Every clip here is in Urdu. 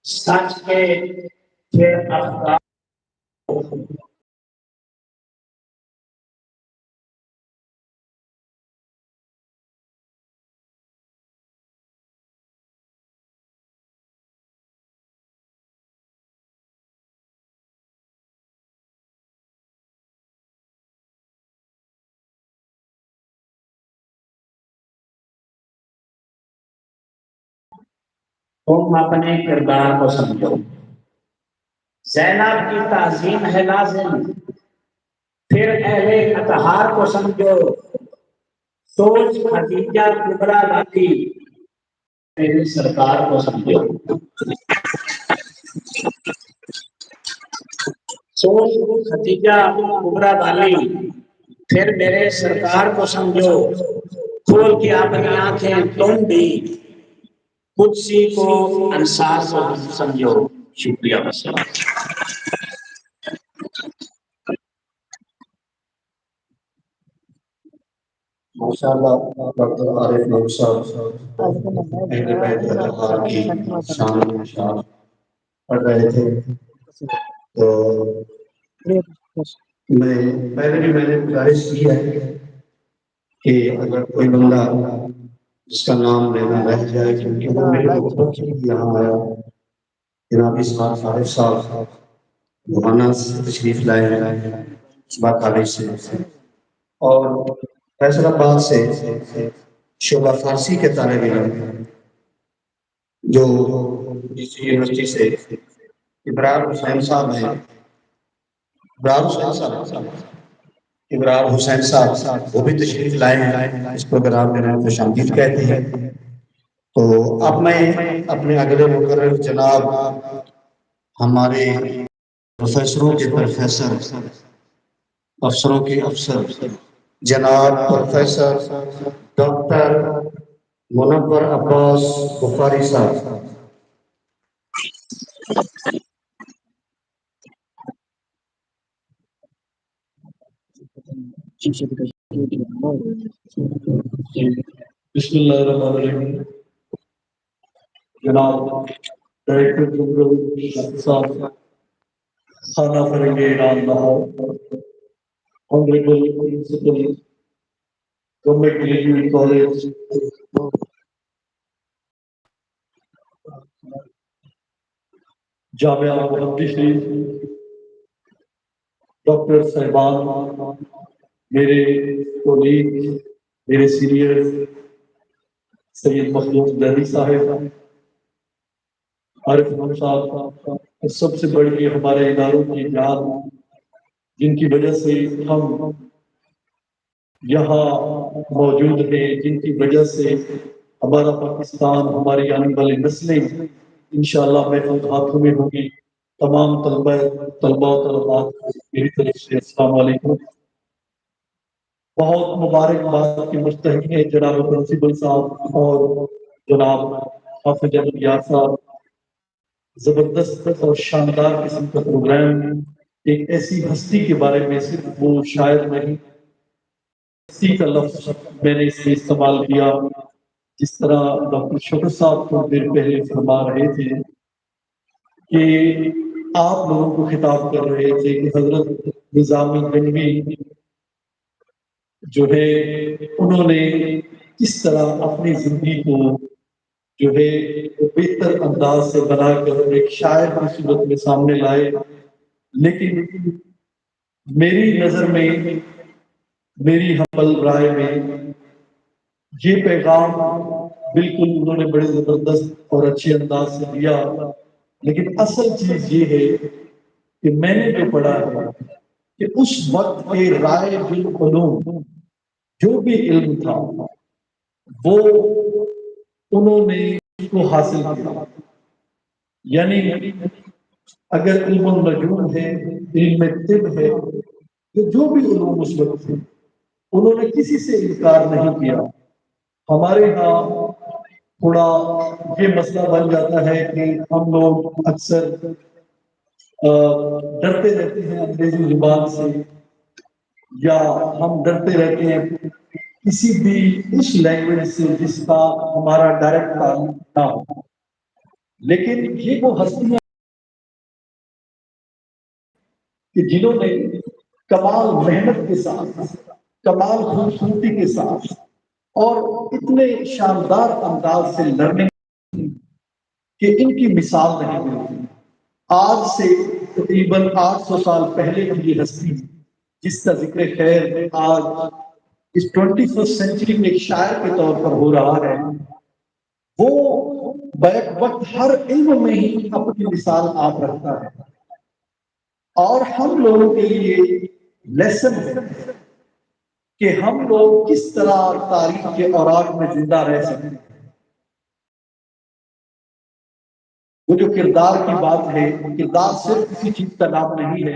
سچ کے پھر افکار تم اپنے کردار کو سمجھو. زینب کی تعظیم ہے لازم، پھر اہل اطہار کو سمجھو. سوچ خدیجہ کبریٰ باقی میری سرکار کو سمجھو. سوچ خدیجہ کبریٰ والی پھر میرے سرکار کو سمجھو. کھول کے اپنی آنکھیں تم بھی قدسی کو انصار کو سمجھو. شکریہ. السلام. ماشاء اللہ ڈاکٹر عارف نور صاحب اہل بیت اطہار کی شان و شان پڑھ رہے تھے. تو میں نے گزارش کی ہے کہ اگر کوئی بندہ جس کا نام لینا رہ جائے، کیونکہ وہ میرے کو بہت یہاں آیا. جناب اسحاق فارغ صاحب گھمانا سے تشریف لائے ہیں صبح کالج سے، اور فیصل آباد سے شعبہ فارسی کے طالب علم جو اس یونیورسٹی سے ابرار حسین صاحب ہیں. ابرار حسین صاحب وہ بھی تشریف لائے ہیں. اس پروگرام میں ان کو شامل کہتے ہیں. تو اب میں اپنے اگلے مقرر جناب ہمارے پروفیسروں کے پروفیسر، افسروں کے افسر، جناب پروفیسر ڈاکٹر منور عباس بخاری صاحب بسم اللہ الرحمن الرحیم. جناب ڈائریکٹر جنرل صاحب خانہ فرنگ Iran Lahore, honourable principal government degree college Jamia Muhaddisin, doctor صاحبان، میرے کولیگ، میرے سینئر سید مخلوق دہلی صاحب، عارف نور صاحب، اور سب سے بڑھ کے ہمارے اداروں کی جان جن کی وجہ سے ہم یہاں موجود ہیں، جن کی وجہ سے ہمارا پاکستان، ہماری آنے والی نسلیں انشاءاللہ محفوظ ہاتھوں میں ہوں گی. تمام طلباء و طلبات میری طرف سے السلام علیکم. بہت مبارکباد کے مستحق ہیں جناب پرنسپل صاحب اور جناب حافظ احمد یار صاحب. زبردست اور شاندار قسم کا پروگرام، ایک ایسی ہستی کے بارے میں صرف وہ شاعر نہیں، ہستی کا لفظ میں نے اس میں استعمال کیا. جس طرح ڈاکٹر شکر صاحب تھوڑی دیر پہلے فرما رہے تھے کہ آپ لوگوں کو خطاب کر رہے تھے کہ حضرت نظام گنگوی جو ہے انہوں نے کس طرح اپنی زندگی کو جو ہے بہتر انداز سے بنا کر ایک شاعر کی صورت میں سامنے لائے. لیکن میری نظر میں، میری ہمبل رائے میں، یہ پیغام بالکل انہوں نے بڑے زبردست اور اچھے انداز سے دیا. لیکن اصل چیز یہ ہے کہ میں نے جو پڑھا ہے کہ اس وقت کے رائے بالعلوم جو بھی علم تھا وہ انہوں نے اس کو حاصل کیا. یعنی اگر علم النجوم ہے، علم طب ہے، جو بھی علوم اس وقت تھے انہوں نے کسی سے انکار نہیں کیا. ہمارے ہاں تھوڑا یہ مسئلہ بن جاتا ہے کہ ہم لوگ اکثر ڈرتے رہتے ہیں انگریزی زبان سے، یا ہم ڈرتے رہتے ہیں کسی بھی اس لینگویج سے جس کا ہمارا ڈائریکٹ تعلق نہ ہو. لیکن یہ وہ ہستیاں کہ جنہوں نے کمال محنت کے ساتھ، کمال خوبصورتی کے ساتھ اور اتنے شاندار انداز سے لڑنے کہ ان کی مثال نہیں ملتی۔ آج سے تقریباً 800 سال پہلے کی یہ ہستی جس کا ذکر خیر آج اس 21 سینچری میں ایک شاعر کے طور پر ہو رہا ہے، وہ بیک وقت ہر علم میں ہی اپنی مثال آپ رکھتا ہے، اور ہم لوگوں کے لیے لیسن ہے کہ ہم لوگ کس طرح تاریخ کے اوراق میں زندہ رہ سکتے ہیں۔ وہ جو کردار کی بات ہے، کردار صرف کسی چیز کا نام نہیں ہے،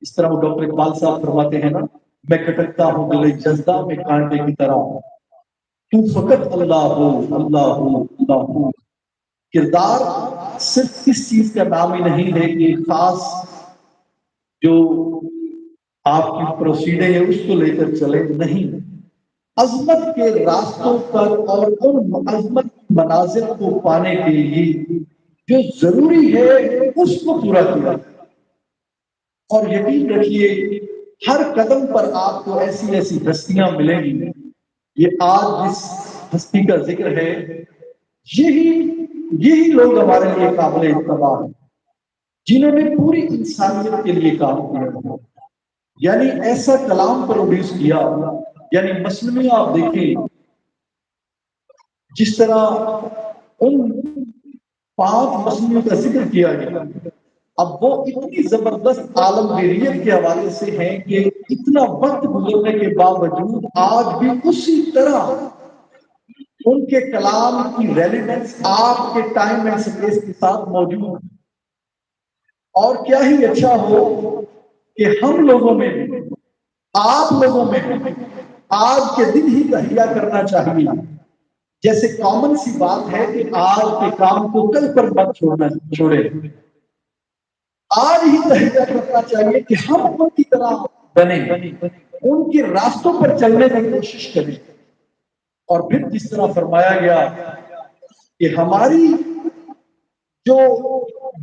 اس طرح وہ ڈاکٹر اقبال صاحب فرماتے ہیں نا، میں کٹکتا ہوں گلے جذبہ میں کانٹے کی طرح، تو فقط اللہ ہو اللہ ہو اللہ ہو۔ کردار صرف کس چیز کا نام ہی نہیں ہے کہ خاص جو آپ کی پروسیڈنگ ہے اس کو لے کر چلے، نہیں، عظمت کے راستوں پر اور ان عظمت منازل کو پانے کے لیے جو ضروری ہے اس کو پورا کیا، اور یقین رکھیے ہر قدم پر آپ کو ایسی ایسی ہستیاں ملیں گی۔ یہ آج جس ہستی کا ذکر ہے، یہی لوگ ہمارے لیے قابل اتباع ہیں جنہوں نے پوری انسانیت کے لیے کام کیا، یعنی ایسا کلام پروڈیوس کیا، یعنی مثلاً آپ دیکھیں جس طرح ان 5 مصنوعوں کا ذکر کیا گیا، اب وہ اتنی زبردست عالمگیریت کے حوالے سے ہیں کہ اتنا وقت گزرنے کے باوجود آج بھی اسی طرح ان کے کلام کی ریلیونس آپ کے ٹائم اینڈ سپیس کے ساتھ موجود ہے۔ اور کیا ہی اچھا ہو کہ ہم لوگوں میں بھی، آپ لوگوں میں بھی آج کے دن ہی تہیہ کرنا چاہیے، جیسے کامن سی بات ہے کہ آج کے کام کو کل پر مت چھوڑے، آج ہی تہیہ کرنا چاہیے کہ ہم ان کی طرح بنیں، ان کے راستوں پر چلنے کی کوشش کریں۔ اور پھر جس طرح فرمایا گیا کہ ہماری جو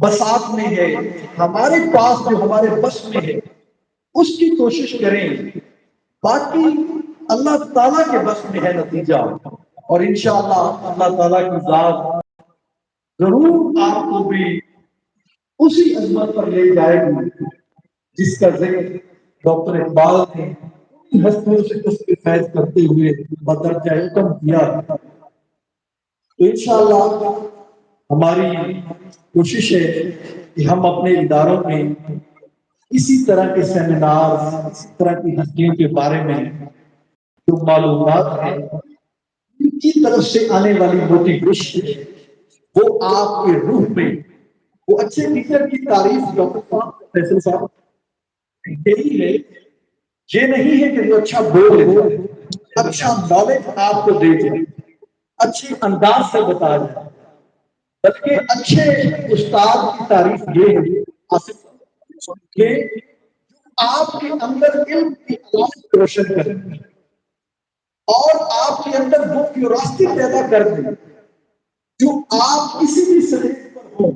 بساط میں ہے، ہمارے پاس جو ہمارے بس میں ہے اس کی کوشش کریں، باقی اللہ تعالیٰ کے بس میں ہے نتیجہ، اور انشاءاللہ اللہ تعالیٰ کی ذات ضرور آپ کو بھی اسی عظمت پر لے جائے گی جس کا ذکر ڈاکٹر اقبال نے ہستیوں سے اس کے فیض کرتے ہوئے بدرجہ حکم کیا۔ تو انشاءاللہ ہماری کوشش ہے کہ ہم اپنے اداروں میں اسی طرح کے سیمینار، اسی طرح کی ہستیوں کے بارے میں جو معلومات ہیں، ان کی طرف سے آنے والی موٹیویشن وہ آپ کے روح میں، وہ اچھے ٹیچر کی تعریف ڈاکٹر صاحب فیصل صاحب یہی ہے، یہ نہیں ہے کہ وہ اچھا بولے، اچھا نالج آپ کو دے دے، اچھے انداز سے بتا دے، بلکہ اچھے استاد کی تعریف یہ ہے کہ آپ کے اندر علم کی علامت روشن کریں اور آپ کے اندر وہ کیوریاسٹی پیدا کر دیں جو آپ کسی بھی سطح پر ہو،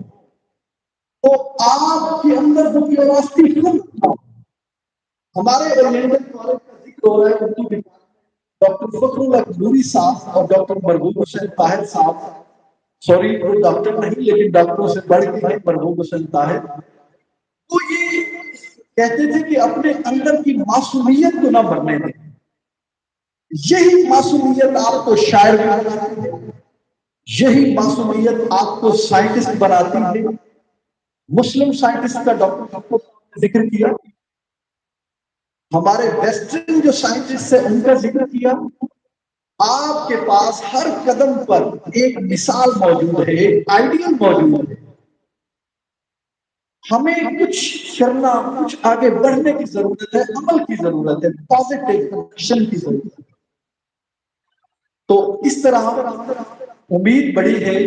تو آپ کے اندر وہ کیوریاسٹی ہو۔ ہمارے اورینٹل کالج کا ذکر ہو رہا ہے اردو کے ڈاکٹر فخر اللہ نوری صاحب اور ڈاکٹر مرغوب حسین طاہر صاحب، سوری وہ ڈاکٹر نہیں لیکن ڈاکٹروں سے بڑھ کے ہیں، مرغوب حسین طاہر، تو یہ کہتے تھے کہ اپنے اندر کی معصومیت کو نہ مرنے دیں، یہی معصومیت آپ کو شاعر بناتی ہے، یہی معصومیت آپ کو سائنٹسٹ بناتی ہے۔ مسلم سائنٹسٹ کا ڈاکٹر نے ذکر کیا، ہمارے ویسٹرن جو سائنٹسٹ ہیں ان کا ذکر کیا، آپ کے پاس ہر قدم پر ایک مثال موجود ہے، ایک آئیڈیل موجود ہے۔ ہمیں کچھ کرنا، کچھ آگے بڑھنے کی ضرورت ہے، عمل کی ضرورت ہے، پازیٹیو ایکشن کی ضرورت ہے۔ تو اس طرح امید بڑی ہے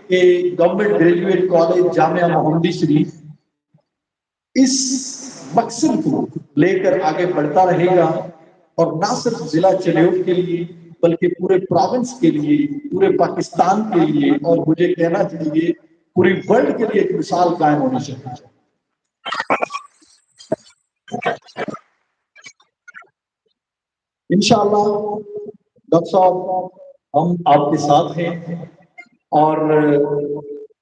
کہ گورنمنٹ گریجویٹ کالج جامعہ محمدی شریف اس مقصد کو لے کر آگے بڑھتا رہے گا، اور نہ صرف ضلع چلیوٹ کے لیے بلکہ پورے پروونس کے لیے، پورے پاکستان کے لیے، اور مجھے کہنا چاہیے پوری ورلڈ کے لیے ایک مثال قائم ہونی چاہیے. انشاءاللہ ڈاکٹر صاحب ہم آپ کے ساتھ ہیں اور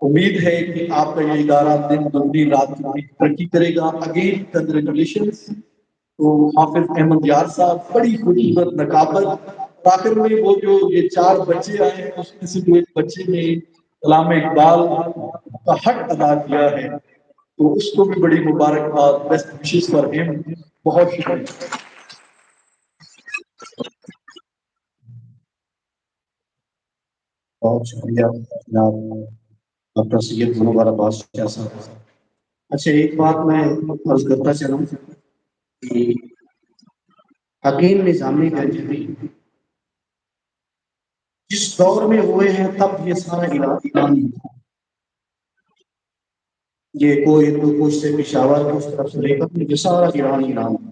امید ہے کہ آپ کا یہ ادارہ دن دگنی رات چوگنی ترقی کرے گا. اگین کنگریچولیشنز تو حافظ احمد یار صاحب, بڑی خوبصورت نقابت. آخر میں وہ جو یہ 4 بچے آئے ہیں اس میں سے جو ایک بچے نے علامہ اقبال کا حق ادا کیا ہے تو اس کو بھی بڑی مبارکباد, بیسٹ وشز فار ہم. بہت شکریہ. بہت شکریہ جناب ڈاکٹر سید منور عباس شاہ صاحب. اچھا ایک بات میں عرض کرتا چلوں کہ حکیم نظامی گنجوی جس دور میں ہوئے ہیں تب یہ سارا ایرانی تھا. یہ کوئی ہندو کش سے پشاور اس طرف سے لے کر یہ سارا ایران تھا.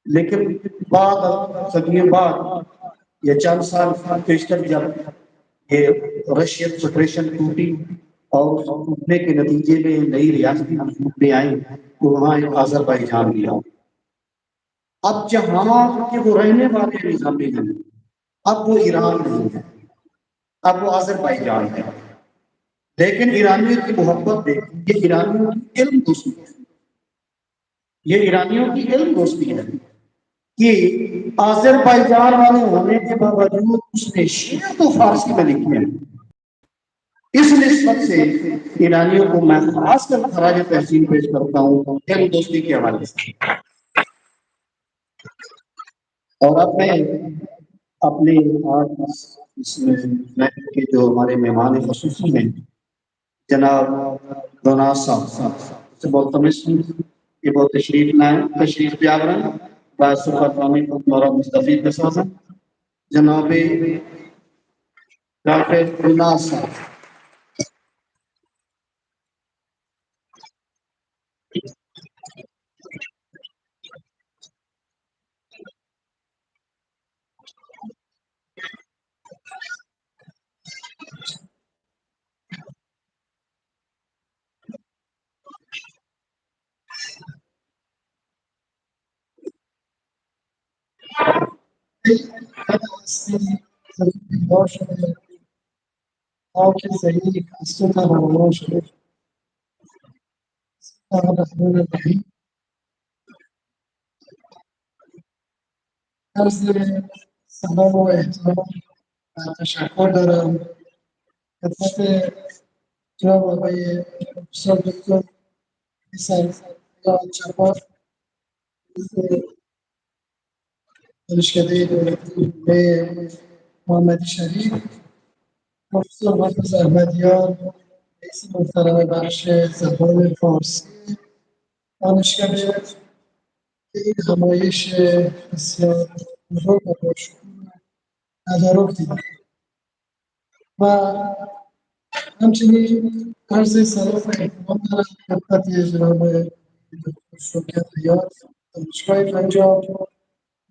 لیکن بعد صدیوں بعد یہ چند سال پیشتر جب یہ رشین فیڈریشن ٹوٹی اور ٹوٹنے کے نتیجے میں نئی ریاستی حکومتیں آئیں تو وہاں ایک آذربائیجان لیا. اب جہاں کے وہ رہنے والے نظامی ہیں اب وہ ایران نہیں ہے, اب وہ آذربائیجان ہے. لیکن ایرانیوں کی محبت دیکھیں, یہ ایرانیوں کی علم دوستی ہے, یہ ایرانیوں کی علم دوستی ہے کہ آذربائیجان والے ہونے کے باوجود اس نے شعر تو فارسی میں لکھے ہیں. اس نسبت سے ایرانیوں کو میں خاص کر خراج تحسین پیش کرتا ہوں علم دوستی کے حوالے سے. اور اب میں اپنے آج اس میں کے جو ہمارے مہمان خصوصی ہیں جناب دوناز صاحب سے بہت تمہیں یہ بہت تشریف لائیں, تشریف بیاورن مولانا مستفید کے ساتھ جناب ڈاکٹر دوناز صاحب. سلام و احترام و تشکر دارم خدمت جناب آقای پروفسور دکتر حسین جبار دانشکده دولتی محمدی شریف، پروفسور حافظ احمدیار رئیس محترم بخش زبان فارسی دانشکده که این همایش بسیار بزرگ و باشکوه تدارک دیدم و همچنین عرض سلام و احترام دارم خدمت جناب دکتر شوکت ریاض دانشگاه پنجاب،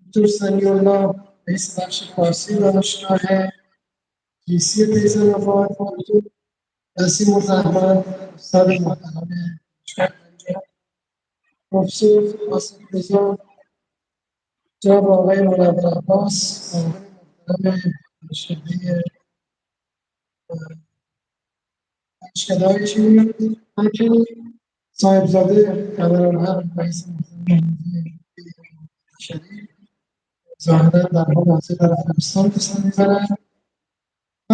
دکتر سمیع الله رئیس بخش فارسی دانشگاه جیسی فیضان آباد، دکتر نسیم الرحمن استاد محترم دانشگاه پنجاب، پروفسور قاسم رضا، جناب آقای منور عباس محترم دانشکده دانشکده‌های چین، همچنین صاحبزاده قمرالحق رئیس محترم شریف ظاهرا در حال حاضر در افغانستان قسم می‌برند و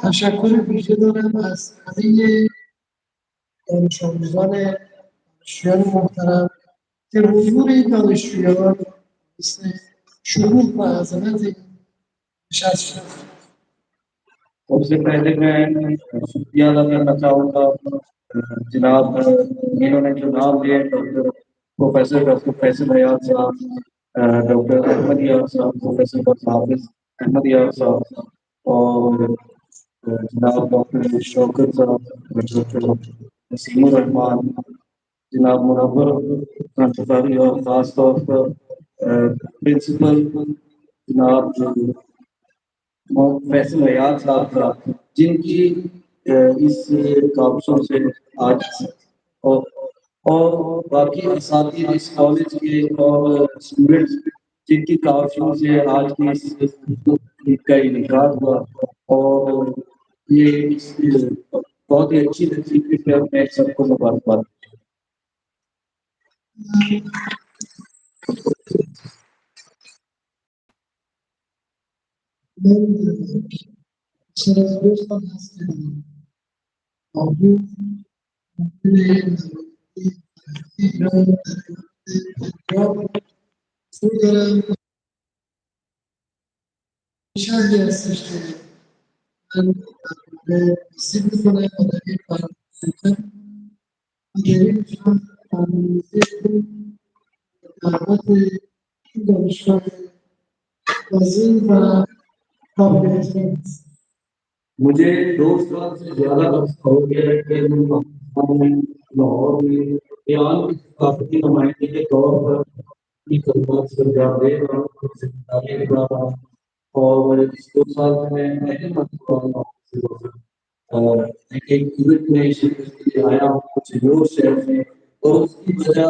تشکر ویژه دارم از همه دانش آموزان دانشجویان محترم که حضور این دانشجویان مثل شروع و عظمت این نشست شد. سب سے پہلے میں شکریہ ادا کرنا چاہوں گا جناب انہوں نے جو نام لیے ڈاکٹر فیصل ریاض صاحب, ڈاکٹر احمد یار صاحب, پروفیسر ڈاکٹر حافظ احمد یار صاحب اور جناب ڈاکٹر شوکت صاحب, ڈاکٹر نسیم الرحمان, جناب منور انصاری اور خاص طور پر پرنسپل جناب فیصل ریاض صاحب کا جن کی اس کاوشوں سے آج اور اور باقی اساتذہ اس کالج کے اور اسٹوڈنٹس جن کی کاوشوں سے آج کی اس کا انعقاد ہوا اور یہ بہت ہی اچھی تقریب ہے میں سب کو مبارکباد مجھے 2 سال سے زیادہ وقت ہو گیا ہے کہ میں پاکستان میں لاہور میں ایران کی ثقافتی نمائندگی کے طور پر اپنی خدمات سے انجام دے رہا ہوں اور ذمہ داریاں نبھا رہا ہوں اور اس 2 سال میں پہلے مرتبہ ایک ایونٹ میں شرکت کے لیے آیا ہوں کچھ یور شہر میں اور اس کی وجہ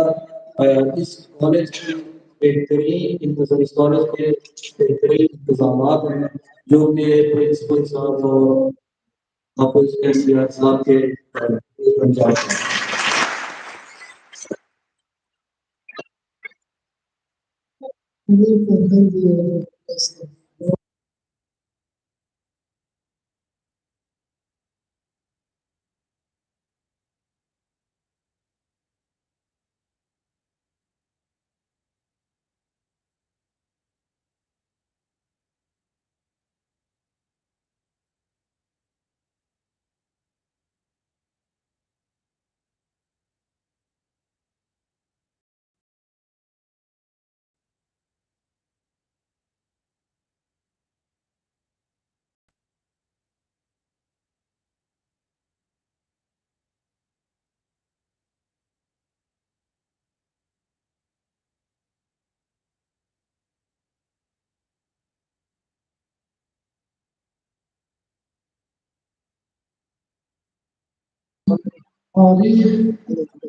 اس کالج کی بہترین اس کالج کے بہترین انتظامات ہیں جو کہ پرنسپل صاحب اور حافظ صاحب کے انجام ہیں اور